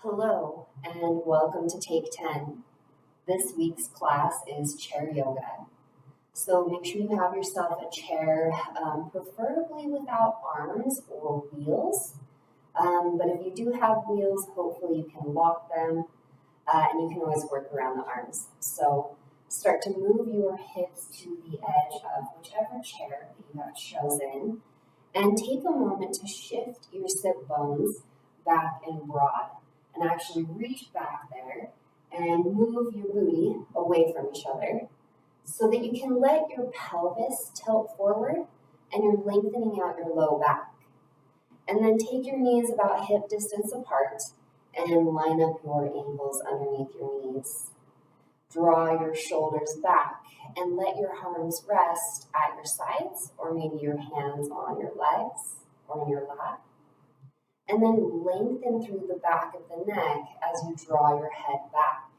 Hello, and welcome to Take-10. This week's class is chair yoga. So make sure you have yourself a chair, preferably without arms or wheels. But if you do have wheels, hopefully you can lock them, and you can always work around the arms. So start to move your hips to the edge of whichever chair that you have chosen, and take a moment to shift your sit bones back and broad. And actually reach back there and move your booty away from each other so that you can let your pelvis tilt forward and you're lengthening out your low back. And then take your knees about hip distance apart and line up your ankles underneath your knees. Draw your shoulders back and let your arms rest at your sides, or maybe your hands on your legs or in your lap. And then lengthen through the back of the neck as you draw your head back.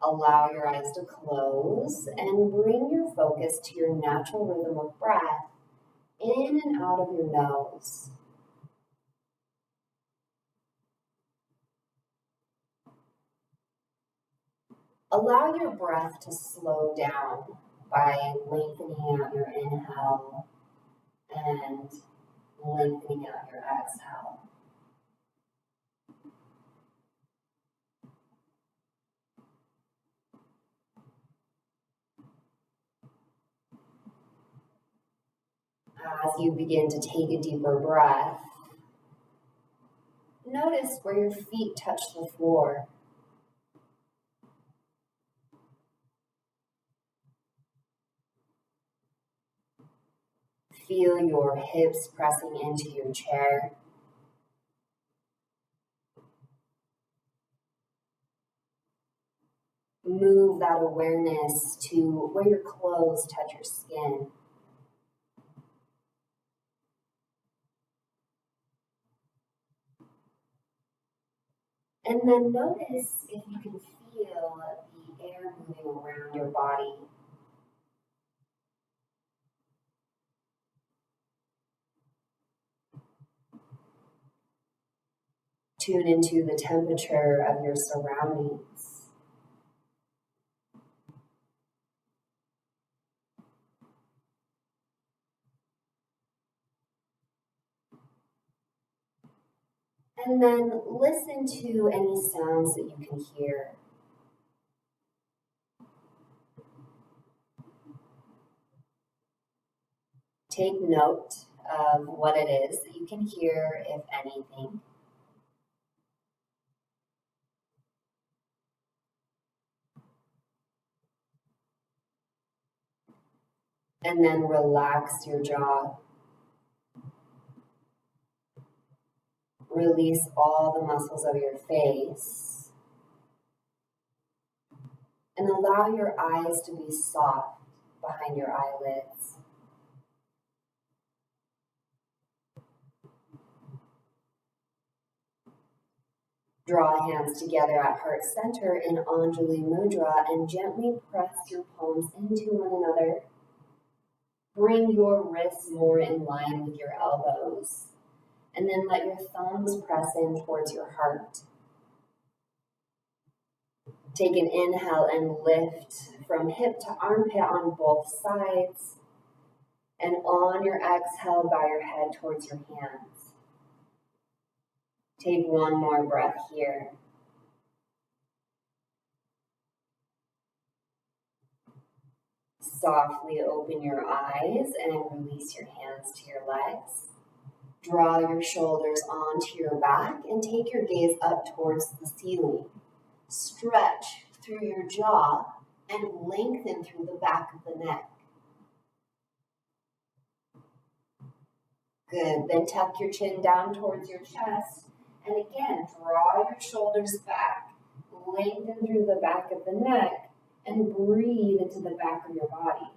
Allow your eyes to close and bring your focus to your natural rhythm of breath in and out of your nose. Allow your breath to slow down by lengthening out your inhale and lengthening out your exhale. As you begin to take a deeper breath, notice where your feet touch the floor. Feel your hips pressing into your chair. Move that awareness to where your clothes touch your skin. And then notice if you can feel the air moving around your body. Tune into the temperature of your surroundings. And then listen to any sounds that you can hear. Take note of what it is that you can hear, if anything. And then relax your jaw. Release all the muscles of your face. And allow your eyes to be soft behind your eyelids. Draw hands together at heart center in Anjali Mudra and gently press your palms into one another. Bring your wrists more in line with your elbows. And then let your thumbs press in towards your heart. Take an inhale and lift from hip to armpit on both sides. And on your exhale, bow your head towards your hands. Take one more breath here. Softly open your eyes and release your hands to your legs. Draw your shoulders onto your back and take your gaze up towards the ceiling. Stretch through your jaw and lengthen through the back of the neck. Good. Then tuck your chin down towards your chest. And again, draw your shoulders back. Lengthen through the back of the neck and breathe into the back of your body.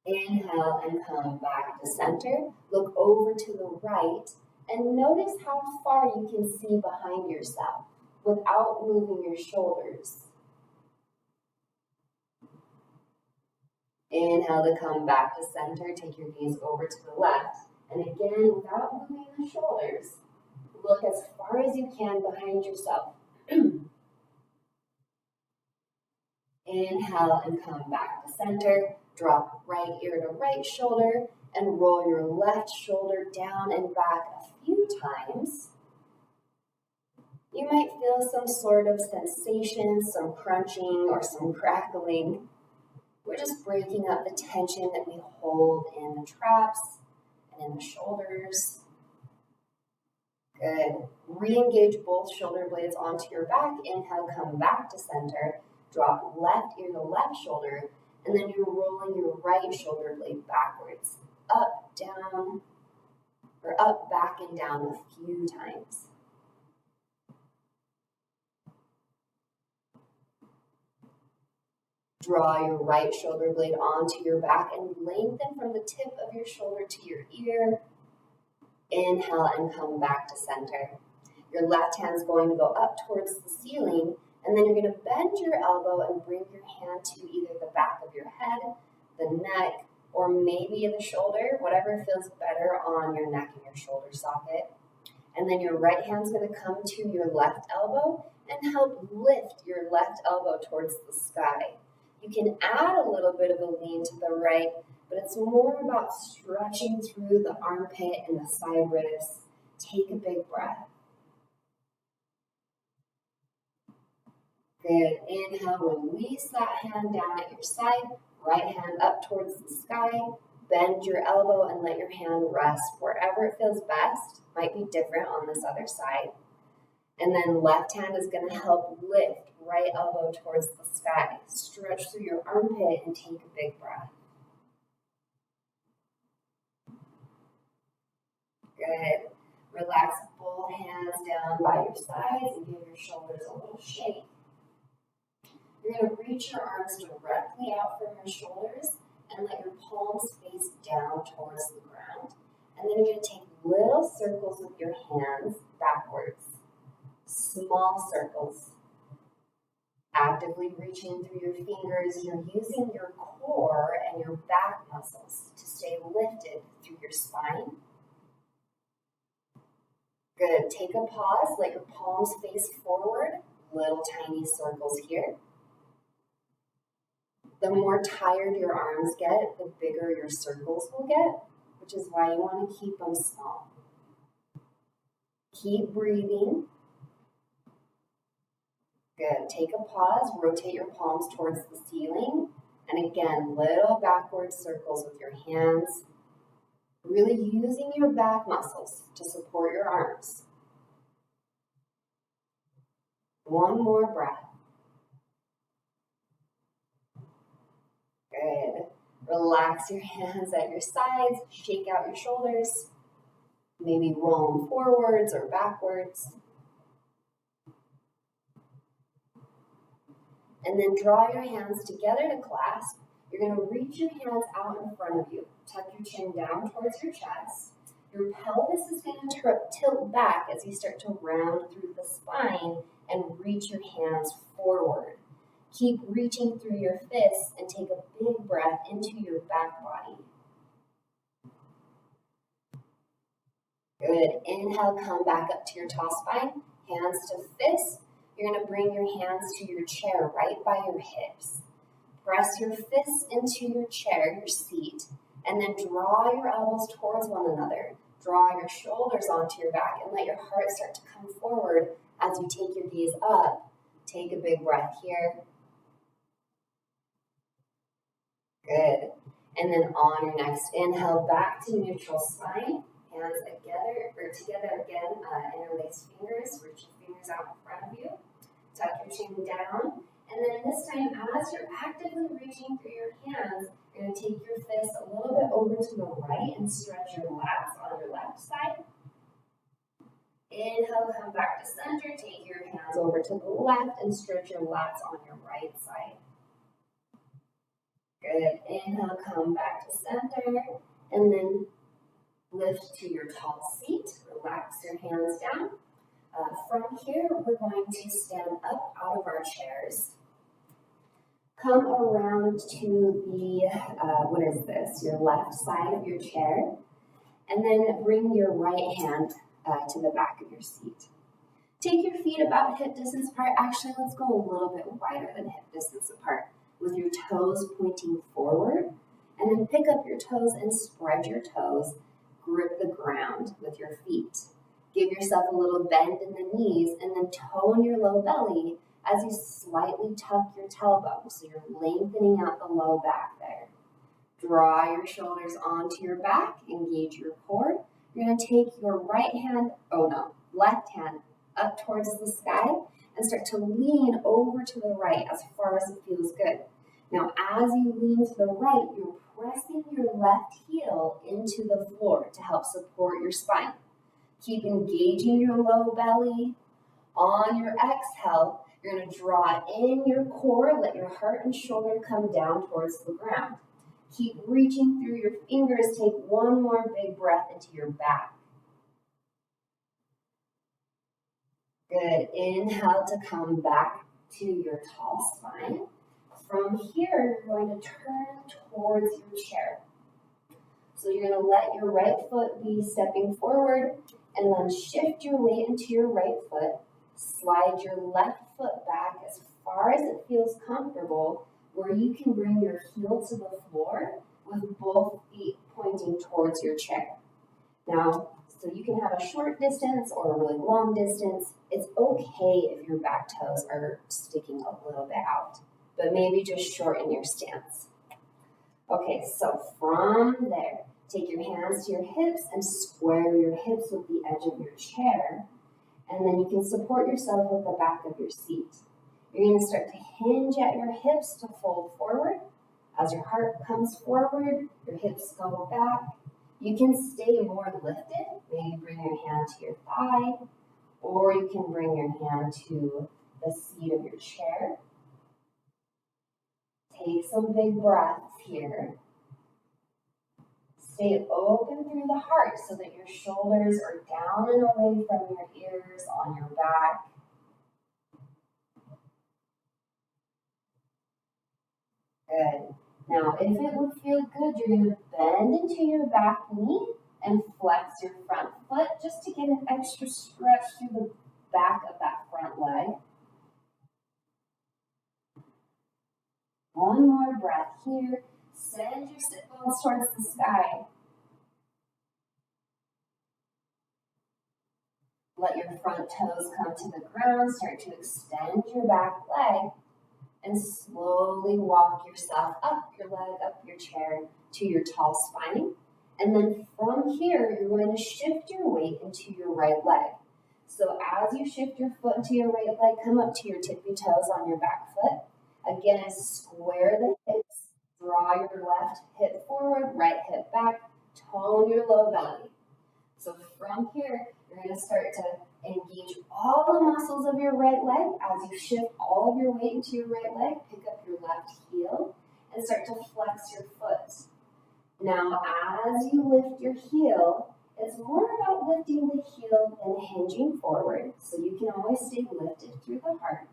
Inhale and come back to center. Look over to the right and notice how far you can see behind yourself without moving your shoulders. Inhale to come back to center. Take your gaze over to the left And again, without moving the shoulders, look as far as you can behind yourself. Inhale and come back to center. Drop right ear to right shoulder and roll your left shoulder down and back a few times. You might feel some sort of sensation, some crunching or some crackling. We're just breaking up the tension that we hold in the traps and in the shoulders. Good. Re-engage both shoulder blades onto your back. Inhale, come back to center. Drop left ear to left shoulder, and then you're rolling your right shoulder blade backwards. Up, down, or up, back, and down a few times. Draw your right shoulder blade onto your back and lengthen from the tip of your shoulder to your ear. Inhale and come back to center. Your left hand's going to go up towards the ceiling, and then you're going to bend your elbow and bring your hand to either the back of your head, the neck, or maybe the shoulder, whatever feels better on your neck and your shoulder socket. And then your right hand's going to come to your left elbow and help lift your left elbow towards the sky. You can add a little bit of a lean to the right, but it's more about stretching through the armpit and the side ribs. Take a big breath. Good. Inhale, release that hand down at your side. Right hand up towards the sky. Bend your elbow and let your hand rest wherever it feels best. Might be different on this other side. And then left hand is going to help lift right elbow towards the sky. Stretch through your armpit and take a big breath. Good. Relax both hands down by your sides and give your shoulders a little shake. You're going to reach your arms directly out from your shoulders and let your palms face down towards the ground. And then you're going to take little circles with your hands backwards. Small circles. Actively reaching through your fingers, you're using your core and your back muscles to stay lifted through your spine. Good. Take a pause, let your palms face forward. Little tiny circles here. The more tired your arms get, the bigger your circles will get, which is why you want to keep them small. Keep breathing. Good. Take a pause, rotate your palms towards the ceiling, and again, little backward circles with your hands, really using your back muscles to support your arms. One more breath. Good. Relax your hands at your sides, shake out your shoulders, maybe roll them forwards or backwards. And then draw your hands together to clasp. You're going to reach your hands out in front of you. Tuck your chin down towards your chest. Your pelvis is going to tilt back as you start to round through the spine and reach your hands forward. Keep reaching through your fists and take a big breath into your back body. Good. Inhale, come back up to your tall spine. Hands to fists. You're going to bring your hands to your chair right by your hips. Press your fists into your chair, your seat, and then draw your elbows towards one another. Draw your shoulders onto your back and let your heart start to come forward as you take your gaze up. Take a big breath here. Good. And then on your next inhale, back to neutral spine. Hands together again, interlace fingers. Reach your fingers out in front of you. Tuck your chin down. And then this time, as you're actively reaching through your hands, you're going to take your fists a little bit over to the right and stretch your lats on your left side. Inhale, come back to center. Take your hands over to the left and stretch your lats on your right side. Good. Inhale, come back to center. And then lift to your tall seat. Relax your hands down. From here, we're going to stand up out of our chairs. Come around to the, your left side of your chair. And then bring your right hand to the back of your seat. Take your feet about hip distance apart. Actually, let's go a little bit wider than hip distance apart with your toes pointing forward. And then pick up your toes and spread your toes. Grip the ground with your feet. Give yourself a little bend in the knees and then tone your low belly as you slightly tuck your tailbone. So you're lengthening out the low back there. Draw your shoulders onto your back, engage your core. You're going to take your left hand up towards the sky and start to lean over to the right as far as it feels good. Now, as you lean to the right, you're pressing your left heel into the floor to help support your spine. Keep engaging your low belly. On your exhale, you're going to draw in your core, let your heart and shoulder come down towards the ground. Keep reaching through your fingers. Take one more big breath into your back. Good. Inhale to come back to your tall spine. From here, you're going to turn towards your chair. So you're going to let your right foot be stepping forward and then shift your weight into your right foot. Slide your left foot back as far as it feels comfortable, where you can bring your heel to the floor with both feet pointing towards your chair. Now, so you can have a short distance or a really long distance. It's okay if your back toes are sticking a little bit out, but maybe just shorten your stance. Okay, so from there, take your hands to your hips and square your hips with the edge of your chair, and then you can support yourself with the back of your seat. You're going to start to hinge at your hips to fold forward. As your heart comes forward, your hips go back. You can stay more lifted. Maybe bring your hand to your thigh, or you can bring your hand to the seat of your chair. Take some big breaths here. Stay open through the heart so that your shoulders are down and away from your ears on your back. Good. Now, if it would feel good, you're going to bend into your back knee and flex your front foot just to get an extra stretch through the back of that front leg. One more breath here. Send your sit bones towards the sky. Let your front toes come to the ground. Start to extend your back leg. And slowly walk yourself up your leg, up your chair to your tall spine. And then from here, you're going to shift your weight into your right leg. So as you shift your foot into your right leg, come up to your tippy toes on your back foot. Again, square the hips. Draw your left hip forward, right hip back. Tone your low belly. So from here, you're going to start to engage all the muscles of your right leg as you shift all of your weight into your right leg. Pick up your left heel and start to flex your foot. Now, as you lift your heel, it's more about lifting the heel than hinging forward. So you can always stay lifted through the heart.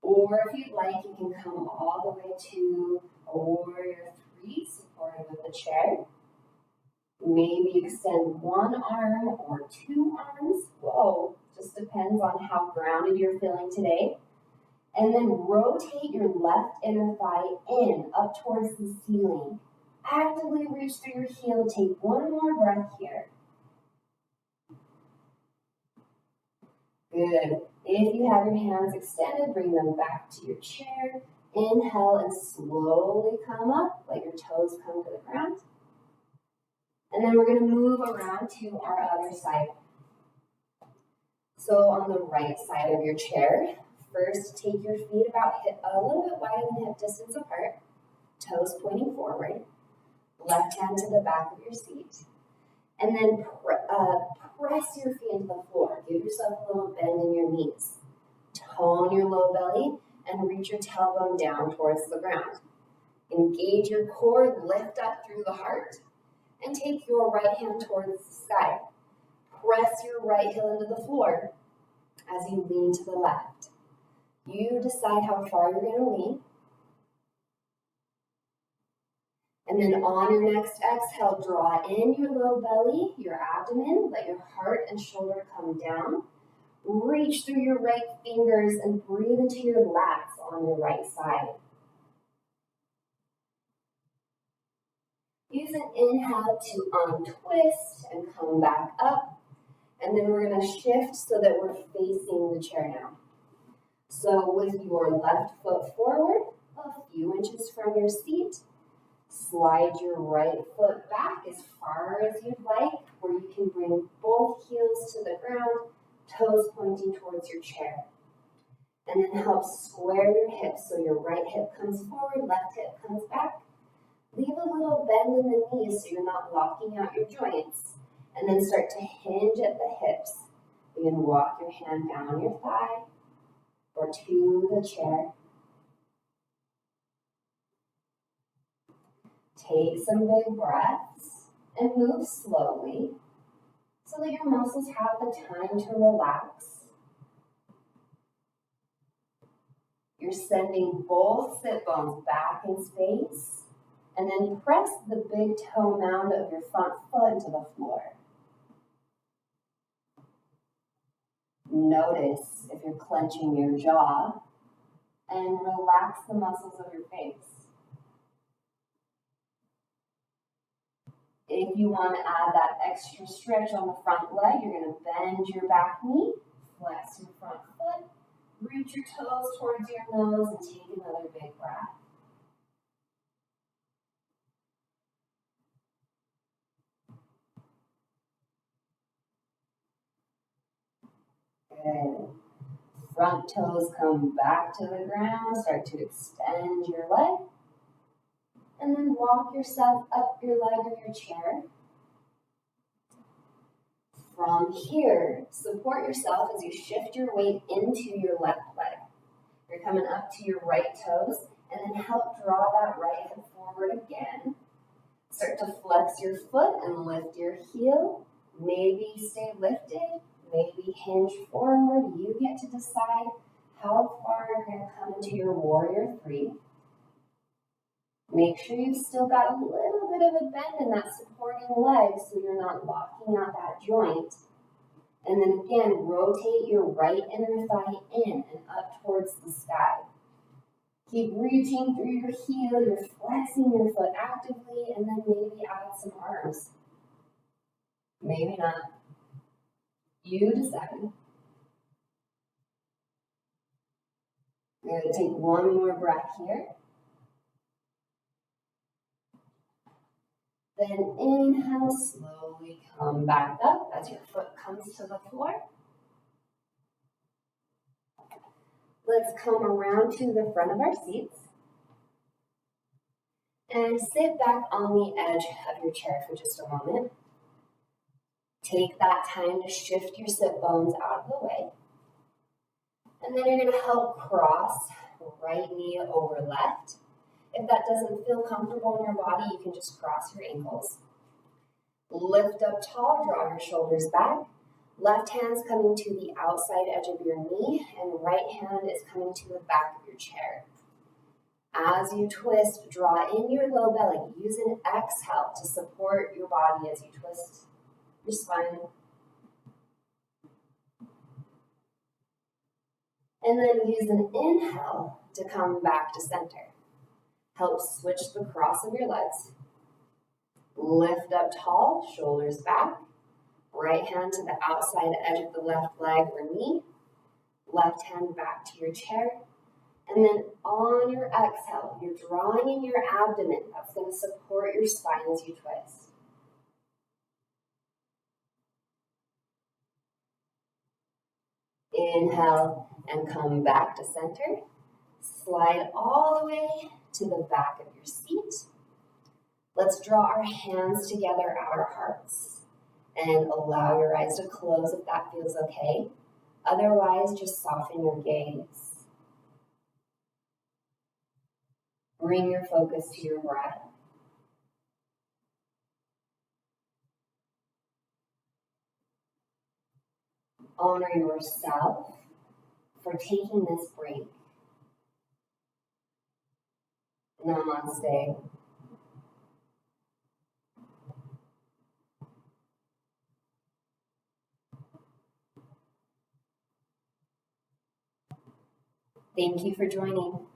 Or if you'd like, you can come all the way to a warrior 3, supported with a chair. Maybe extend one arm or 2 arms. Whoa, just depends on how grounded you're feeling today. And then rotate your left inner thigh in, up towards the ceiling. Actively reach through your heel. Take one more breath here. Good. If you have your hands extended, bring them back to your chair. Inhale and slowly come up. Let your toes come to the ground. And then we're going to move around to our other side. So on the right side of your chair, first take your feet about a little bit wider than hip distance apart, toes pointing forward, left hand to the back of your seat, and then press your feet into the floor. Give yourself a little bend in your knees. Tone your low belly and reach your tailbone down towards the ground. Engage your core, lift up through the heart. And take your right hand towards the sky. Press your right heel into the floor as you lean to the left. You decide how far you're going to lean. And then on your next exhale, draw in your low belly, your abdomen, let your heart and shoulder come down. Reach through your right fingers and breathe into your lats on your right side. Use an inhale to untwist and come back up. And then we're going to shift so that we're facing the chair now. So with your left foot forward, a few inches from your seat, slide your right foot back as far as you'd like, where you can bring both heels to the ground, toes pointing towards your chair. And then help square your hips so your right hip comes forward, left hip comes back. Leave a little bend in the knees so you're not locking out your joints. And then start to hinge at the hips. You can walk your hand down your thigh or to the chair. Take some big breaths and move slowly so that your muscles have the time to relax. You're sending both sit bones back in space and then press the big toe mound of your front foot into the floor. Notice if you're clenching your jaw and relax the muscles of your face. If you want to add that extra stretch on the front leg, you're going to bend your back knee, flex your front foot, reach your toes towards your nose, and take another big breath. Good. Front toes come back to the ground, start to extend your leg, and then walk yourself up your leg of your chair. From here, support yourself as you shift your weight into your left leg. You're coming up to your right toes, and then help draw that right hip forward again. Start to flex your foot and lift your heel. Maybe stay lifted, maybe hinge forward. You get to decide how far you're going to come into your warrior three. Make sure you've still got a little bit of a bend in that supporting leg so you're not locking out that joint. And then again, rotate your right inner thigh in and up towards the sky. Keep reaching through your heel, you're flexing your foot actively, and then maybe add some arms. Maybe not. You decide. Good. Take one more breath here. Then inhale, slowly come back up as your foot comes to the floor. Let's come around to the front of our seats and sit back on the edge of your chair for just a moment. Take that time to shift your sit bones out of the way. And then you're going to help cross right knee over left. If that doesn't feel comfortable in your body, you can just cross your ankles. Lift up tall, draw your shoulders back. Left hand's coming to the outside edge of your knee, and right hand is coming to the back of your chair. As you twist, draw in your low belly. Use an exhale to support your body as you twist your spine. And then use an inhale to come back to center. Help switch the cross of your legs. Lift up tall, shoulders back. Right hand to the outside edge of the left leg or knee. Left hand back to your chair. And then on your exhale, you're drawing in your abdomen. That's going to support your spine as you twist. Inhale and come back to center. Slide all the way to the back of your seat. Let's draw our hands together at our hearts and allow your eyes to close if that feels okay. Otherwise, just soften your gaze. Bring your focus to your breath. Honor yourself for taking this break. Namaste. Thank you for joining.